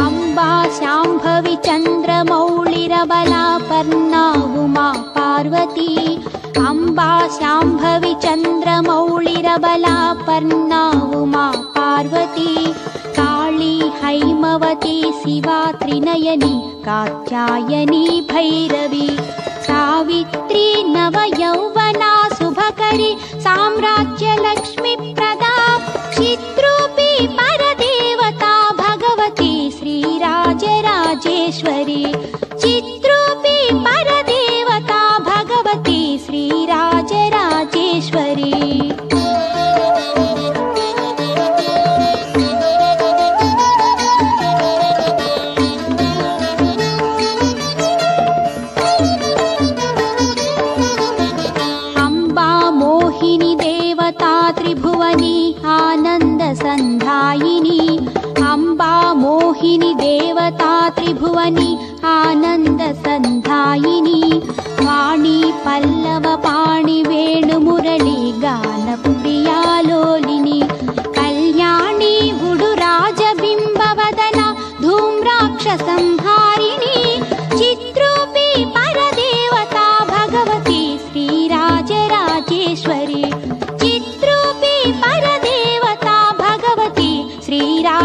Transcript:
अम्बा शाम्भवी चन्द्रमौळिरबला पर्णा उमा पार्वती अम्बा शाम्भवी चन्द्रमौळिरबला पर्णा उमा पार्वती काली हैमवती शिवा त्रिनयनी कात्यायनी भैरवी सावित्री नवयौवना शुभकरी साम्राज्यलक्ष्मी प्रदा चिद्रूपी परदेवता भगवती श्रीराजराजेश्वरी चिद्रूपी परदेवता भगवती श्रीराजराजेश्वरी त्रिभुवनी आनन्दसन्धायिनी अम्बा मोहिनी देवता त्रिभुवनी आनन्दसन्धायिनी वाणी पल्लव पाणि वेणुमुरली गानप्रियालोलिनी कल्याणी उडुराजबिम्बवदना धूम्राक्षसंहारिणी चिद्रूपी परदेवता भगवती श्रीराजराजेश्वरी चिद्रूपी परदेवता भगवती श्रीराजराजेश्वरी।